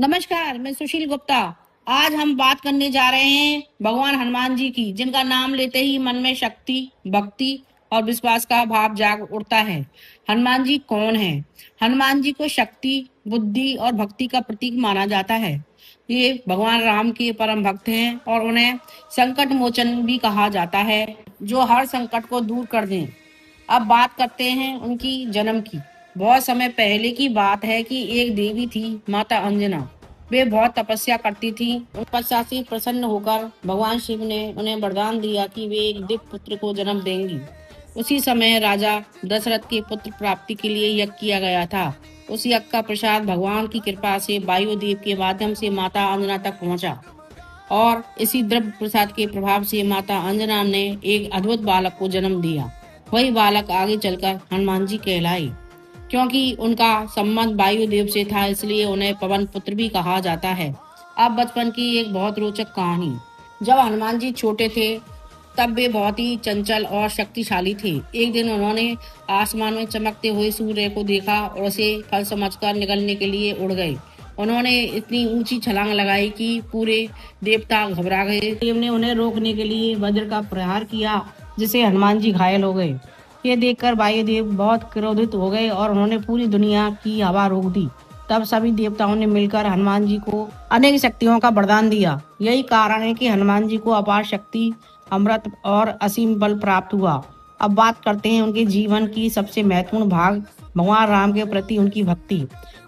नमस्कार, मैं सुशील गुप्ता। आज हम बात करने जा रहे हैं भगवान हनुमान जी की, जिनका नाम लेते ही मन में शक्ति, भक्ति और विश्वास का भाव जाग उठता है। हनुमान जी कौन है? हनुमान जी को शक्ति, बुद्धि और भक्ति का प्रतीक माना जाता है। ये भगवान राम के परम भक्त हैं और उन्हें संकट मोचन भी कहा जाता है, जो हर संकट को दूर कर दें। अब बात करते हैं उनकी जन्म की। बहुत समय पहले की बात है कि एक देवी थी, माता अंजना। वे बहुत तपस्या करती थी। उन तपस्या से प्रसन्न होकर भगवान शिव ने उन्हें वरदान दिया कि वे एक दिव्य पुत्र को जन्म देंगी। उसी समय राजा दशरथ के पुत्र प्राप्ति के लिए यज्ञ किया गया था। उस यज्ञ का प्रसाद भगवान की कृपा से वायुदेव के माध्यम से माता अंजना तक पहुंचा और इसी द्रव्य प्रसाद के प्रभाव से माता अंजना ने एक अद्भुत बालक को जन्म दिया। वही बालक आगे चलकर हनुमान जी कहलाए। क्योंकि उनका संबंध वायुदेव से था, इसलिए उन्हें पवन पुत्र भी कहा जाता है। अब बचपन की एक बहुत रोचक कहानी। जब हनुमान जी छोटे थे, तब वे बहुत ही चंचल और शक्तिशाली थे। एक दिन उन्होंने आसमान में चमकते हुए सूर्य को देखा और उसे फल समझकर निकलने के लिए उड़ गए। उन्होंने इतनी ऊंची छलांग लगाई कि पूरे देवता घबरा गए। देव ने उन्हें रोकने के लिए वज्र का प्रहार किया, जिससे हनुमान जी घायल हो गए। ये देखकर वायुदेव बहुत क्रोधित हो गए और उन्होंने पूरी दुनिया की हवा रोक दी। तब सभी देवताओं ने मिलकर हनुमान जी को अनेक शक्तियों का वरदान दिया। यही कारण है कि हनुमान जी को अपार शक्ति, अमृत और असीम बल प्राप्त हुआ। अब बात करते हैं उनके जीवन की सबसे महत्वपूर्ण भाग, भगवान राम के प्रति उनकी भक्ति।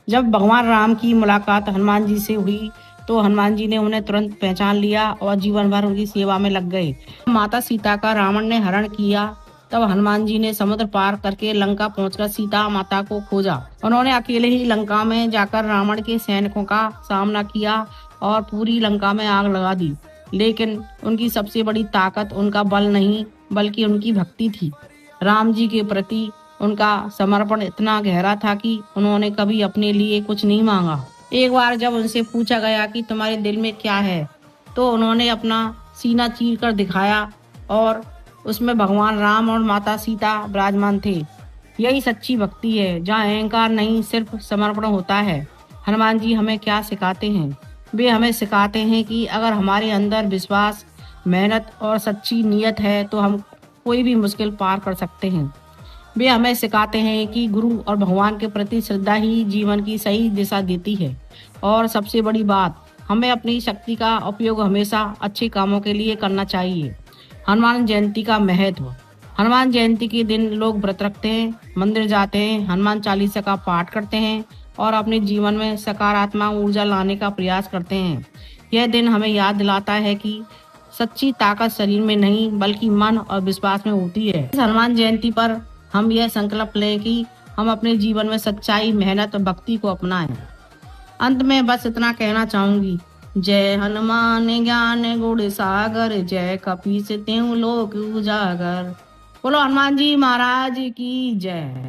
जब भगवान राम की मुलाकात हनुमान जी से हुई, तो हनुमान जी ने उन्हें तुरंत पहचान लिया और जीवन भर उनकी सेवा में लग गए। माता सीता का रावण ने हरण किया, तब हनुमान जी ने समुद्र पार करके लंका पहुंचकर सीता माता को खोजा। उन्होंने अकेले ही लंका में जाकर रावण के सैनिकों का सामना किया और पूरी लंका में आग लगा दी। लेकिन उनकी सबसे बड़ी ताकत उनका बल नहीं, बल्कि उनकी भक्ति थी। राम जी के प्रति उनका समर्पण इतना गहरा था कि उन्होंने कभी अपने लिए कुछ नहीं मांगा। एक बार जब उनसे पूछा गया कि तुम्हारे दिल में क्या है, तो उन्होंने अपना सीना चीर कर दिखाया और उसमें भगवान राम और माता सीता विराजमान थे। यही सच्ची भक्ति है, जहाँ अहंकार नहीं, सिर्फ समर्पण होता है। हनुमान जी हमें क्या सिखाते हैं? वे हमें सिखाते हैं कि अगर हमारे अंदर विश्वास, मेहनत और सच्ची नीयत है, तो हम कोई भी मुश्किल पार कर सकते हैं। वे हमें सिखाते हैं कि गुरु और भगवान के प्रति श्रद्धा ही जीवन की सही दिशा देती है। और सबसे बड़ी बात, हमें अपनी शक्ति का उपयोग हमेशा अच्छे कामों के लिए करना चाहिए। हनुमान जयंती का महत्व। हनुमान जयंती के दिन लोग व्रत रखते हैं, मंदिर जाते हैं, हनुमान चालीसा का पाठ करते हैं और अपने जीवन में सकारात्मक ऊर्जा लाने का प्रयास करते हैं। यह दिन हमें याद दिलाता है कि सच्ची ताकत शरीर में नहीं, बल्कि मन और विश्वास में होती है। इस हनुमान जयंती पर हम यह संकल्प लें कि हम अपने जीवन में सच्चाई, मेहनत और भक्ति को अपनाएं। अंत में बस इतना कहना चाहूंगी, जय हनुमान ज्ञान गुण सागर, जय कपीस तेहु लोक उजागर। बोलो हनुमान जी महाराज की जय।